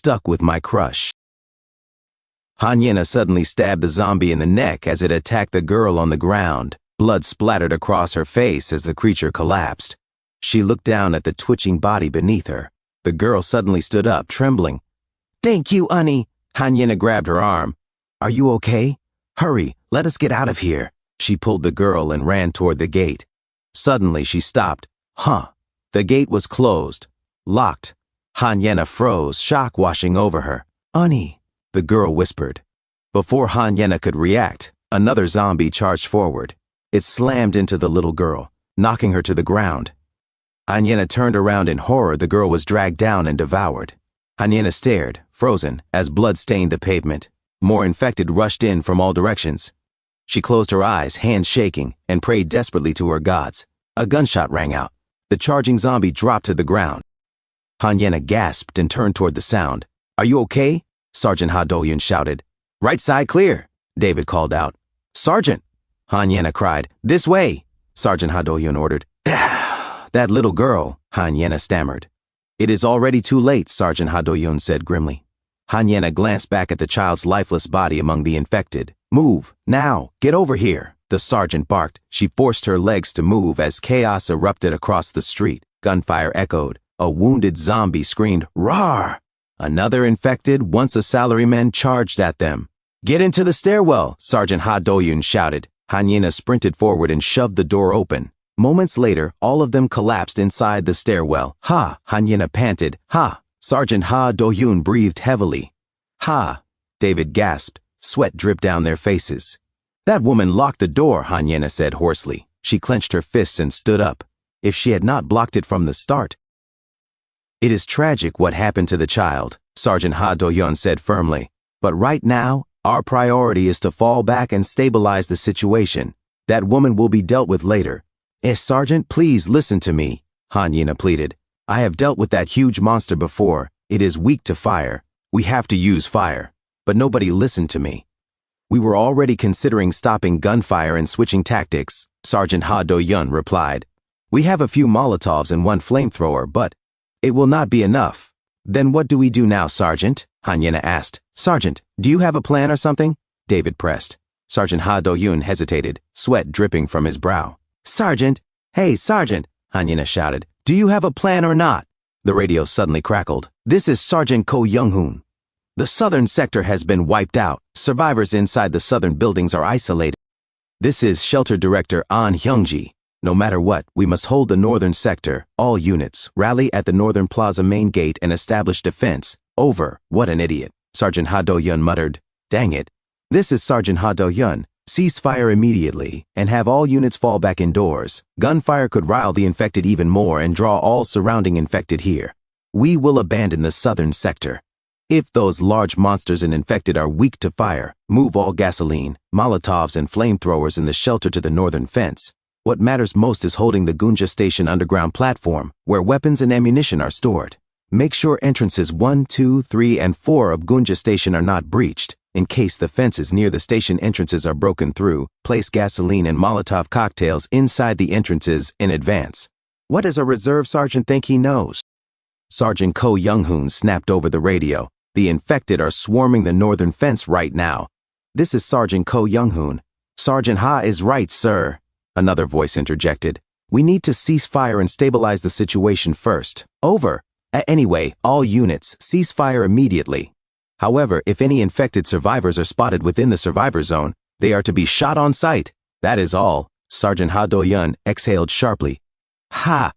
stuck with my crush. Hanyena suddenly stabbed the zombie in the neck as it attacked the girl on the ground. Blood splattered across her face as the creature collapsed. She looked down at the twitching body beneath her. The girl suddenly stood up, trembling. "Thank you, Honey." Hanyena grabbed her arm. "Are you okay? Hurry, let us get out of here." She pulled the girl and ran toward the gate. Suddenly she stopped. The gate was closed. Locked. Hanyena froze, shock washing over her. "Honey," the girl whispered. Before Hanyena could react, another zombie charged forward. It slammed into the little girl, knocking her to the ground. Hanyena turned around in horror. The girl was dragged down and devoured. Hanyena stared, frozen, as blood stained the pavement. More infected rushed in from all directions. She closed her eyes, hands shaking, and prayed desperately to her gods. A gunshot rang out. The charging zombie dropped to the ground. Hanyena gasped and turned toward the sound. "Are you okay?" Sergeant Ha Do-yun shouted. "Right side clear," David called out. "Sergeant!" Hanyena cried. "This way!" Sergeant Ha Do-yun ordered. "That little girl," Hanyena stammered. "It is already too late," Sergeant Ha Do-yun said grimly. Hanyena glanced back at the child's lifeless body among the infected. "Move, now, get over here," the sergeant barked. She forced her legs to move as chaos erupted across the street. Gunfire echoed. A wounded zombie screamed, "Rawr!" Another infected, once a salaryman, charged at them. "Get into the stairwell," Sergeant Ha Do-yun shouted. Hanyena sprinted forward and shoved the door open. Moments later, all of them collapsed inside the stairwell. "Ha!" Hanyena panted. "Ha!" Sergeant Ha Do-yun breathed heavily. "Ha!" David gasped. Sweat dripped down their faces. "That woman locked the door," Hanyena said hoarsely. She clenched her fists and stood up. If she had not blocked it from the start. "It is tragic what happened to the child," Sergeant Ha Do-yun said firmly. "But right now, our priority is to fall back and stabilize the situation. That woman will be dealt with later." Sergeant, please listen to me," Hanyena pleaded. "I have dealt with that huge monster before. It is weak to fire. We have to use fire." But nobody listened to me. "We were already considering stopping gunfire and switching tactics," Sergeant Ha Do-yun replied. "We have a few Molotovs and one flamethrower, but it will not be enough." "Then what do we do now, Sergeant?" Hanyena asked. "Sergeant, do you have a plan or something?" David pressed. Sergeant Ha Do-yun hesitated, sweat dripping from his brow. "Sergeant! Hey, Sergeant!" Hanyena shouted. "Do you have a plan or not?" The radio suddenly crackled. "This is Sergeant Ko Young-hoon. The southern sector has been wiped out. Survivors inside the southern buildings are isolated. This is Shelter Director An Hyung-ji. No matter what, we must hold the northern sector. All units, rally at the Northern Plaza main gate and establish defense. Over." "What an idiot," Sergeant Ha Do-yun muttered. "Dang it. This is Sergeant Ha Do-yun. Cease fire immediately and have all units fall back indoors. Gunfire could rile the infected even more and draw all surrounding infected here. We will abandon the southern sector. If those large monsters and infected are weak to fire, move all gasoline, Molotovs and flamethrowers in the shelter to the northern fence. What matters most is holding the Gunja Station underground platform, where weapons and ammunition are stored. Make sure entrances 1, 2, 3, and 4 of Gunja Station are not breached. In case the fences near the station entrances are broken through, place gasoline and Molotov cocktails inside the entrances in advance." "What does a reserve sergeant think he knows?" Sergeant Ko Young-hoon snapped over the radio. "The infected are swarming the northern fence right now." "This is Sergeant Ko Young-hoon." "Sergeant Ha is right, sir," another voice interjected. "We need to cease fire and stabilize the situation first." "Over. Anyway, all units, cease fire immediately. However, if any infected survivors are spotted within the survivor zone, they are to be shot on sight. That is all." Sergeant Ha Do-yun exhaled sharply. "Ha!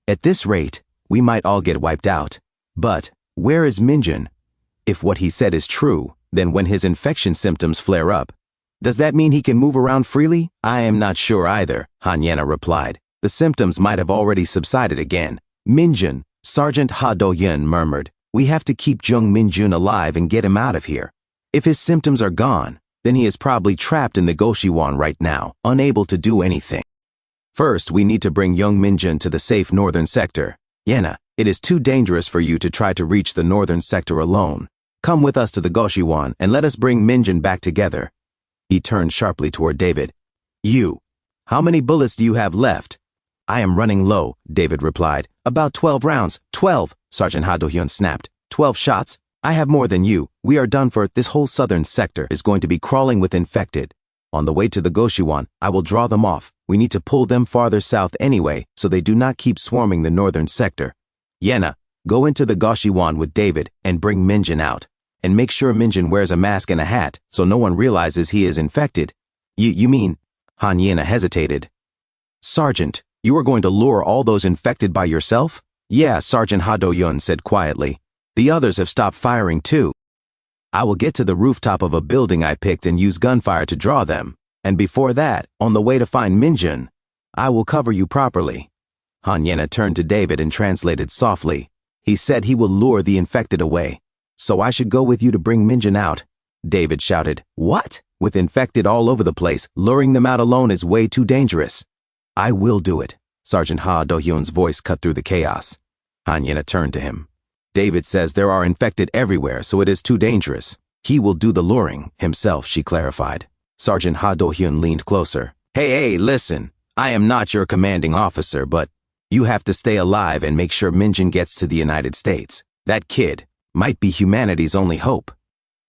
At this rate, we might all get wiped out. But where is Minjun? If what he said is true, then when his infection symptoms flare up, does that mean he can move around freely?" "I am not sure either," Hanyena replied. "The symptoms might have already subsided again." "Minjun," Sergeant Ha Do-yun murmured. "We have to keep Jung Minjun alive and get him out of here. If his symptoms are gone, then he is probably trapped in the Goshiwon right now, unable to do anything. First, we need to bring Jung Minjun to the safe northern sector. Yena, it is too dangerous for you to try to reach the northern sector alone. Come with us to the Goshiwon and let us bring Minjun back together." He turned sharply toward David. "You, how many bullets do you have left?" "I am running low," David replied. "About 12 rounds. 12, Sergeant Ha Do-hyun snapped. 12 shots? I have more than you. We are done for. This whole southern sector is going to be crawling with infected. On the way to the Goshiwan, I will draw them off. We need to pull them farther south anyway, so they do not keep swarming the northern sector. Yena, go into the Goshiwan with David and bring Minjin out. And make sure Minjin wears a mask and a hat, so no one realizes he is infected. You mean? Han Yena hesitated. Sergeant, you are going to lure all those infected by yourself? Yeah, Sergeant Ha Do-yun said quietly. The others have stopped firing too. I will get to the rooftop of a building I picked and use gunfire to draw them. And before that, on the way to find Minjin, I will cover you properly. Han Yena turned to David and translated softly. He said he will lure the infected away. So I should go with you to bring Minjin out. David shouted. What? With infected all over the place, luring them out alone is way too dangerous. I will do it. Sergeant Ha Do-hyun's voice cut through the chaos. Han Yena turned to him. David says there are infected everywhere, so it is too dangerous. He will do the luring himself, she clarified. Sergeant Ha Do-hyun leaned closer. Hey, listen. I am not your commanding officer, but you have to stay alive and make sure Minjin gets to the United States. That kid might be humanity's only hope.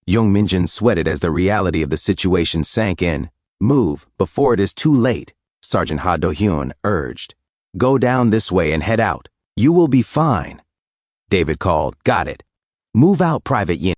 Young Minjin sweated as the reality of the situation sank in. Move before it is too late, Sergeant Ha Do-hyun urged. Go down this way and head out. You will be fine. David called. Got it. Move out, Private Yin.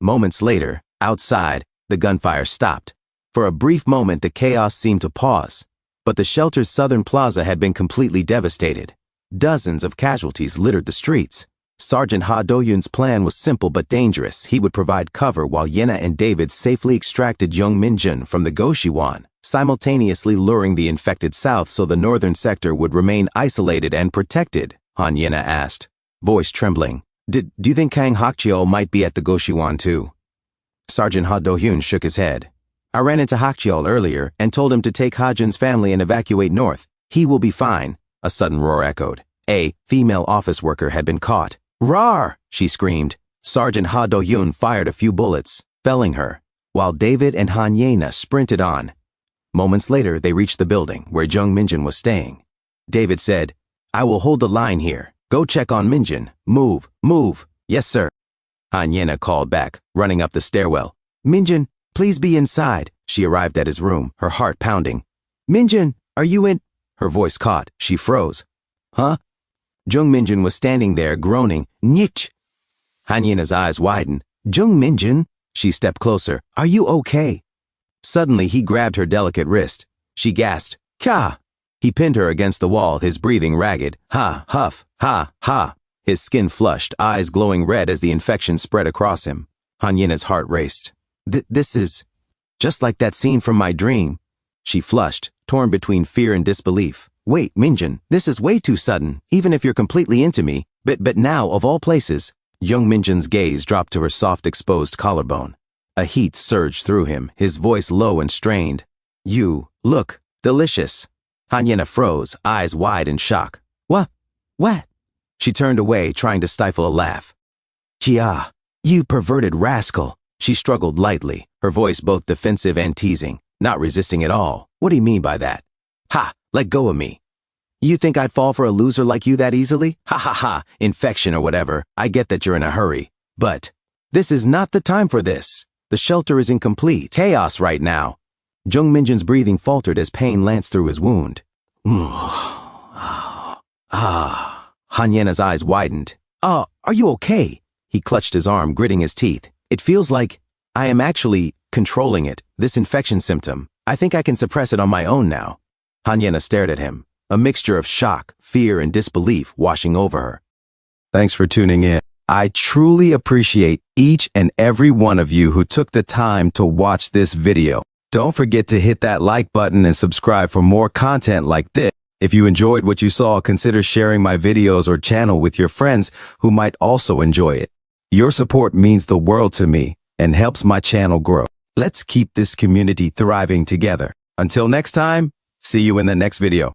Moments later, outside, the gunfire stopped. For a brief moment, the chaos seemed to pause. But the shelter's southern plaza had been completely devastated. Dozens of casualties littered the streets. Sergeant Ha Do-hyun's plan was simple but dangerous. He would provide cover while Yena and David safely extracted young Minjin from the Goshiwan, simultaneously luring the infected south so the northern sector would remain isolated and protected, Han Yena asked, voice trembling. Do you think Kang Hakcheo might be at the Goshiwan too? Sergeant Ha Do-hyun shook his head. I ran into Hakcheo earlier and told him to take Hajin's family and evacuate north. He will be fine, a sudden roar echoed. A female office worker had been caught. Rar! She screamed. Sergeant Ha Do-hyun fired a few bullets, felling her, while David and Han Yena sprinted on. Moments later, they reached the building where Jung Minjin was staying. David said, I will hold the line here. Go check on Minjin. Move. Yes, sir. Han Yena called back, running up the stairwell. Minjin, please be inside. She arrived at his room, her heart pounding. Minjin, are you in? Her voice caught. She froze. Huh? Jung Minjin was standing there, groaning. Nich. Han Yena's eyes widened. Jung Minjin? She stepped closer. Are you okay? Suddenly, he grabbed her delicate wrist. She gasped. Ka! He pinned her against the wall, his breathing ragged. Ha, huff, ha. His skin flushed, eyes glowing red as the infection spread across him. Han Yena's heart raced. This is just like that scene from my dream. She flushed, torn between fear and disbelief. Wait, Minjin, this is way too sudden, even if you're completely into me. But now, of all places, young Minjin's gaze dropped to her soft exposed collarbone. A heat surged through him, his voice low and strained. You look delicious. Han Yena froze, eyes wide in shock. What? She turned away, trying to stifle a laugh. Kia, you perverted rascal. She struggled lightly, her voice both defensive and teasing, not resisting at all. What do you mean by that? Ha, let go of me. You think I'd fall for a loser like you that easily? Ha, infection or whatever. I get that you're in a hurry. But this is not the time for this. The shelter is in complete chaos right now. Jung Minjin's breathing faltered as pain lanced through his wound. Han Yena's eyes widened. Are you okay? He clutched his arm, gritting his teeth. It feels like I am actually controlling it, this infection symptom. I think I can suppress it on my own now. Han Yena stared at him, a mixture of shock, fear, and disbelief washing over her. Thanks for tuning in. I truly appreciate each and every one of you who took the time to watch this video. Don't forget to hit that like button and subscribe for more content like this. If you enjoyed what you saw, consider sharing my videos or channel with your friends who might also enjoy it. Your support means the world to me and helps my channel grow. Let's keep this community thriving together. Until next time, see you in the next video.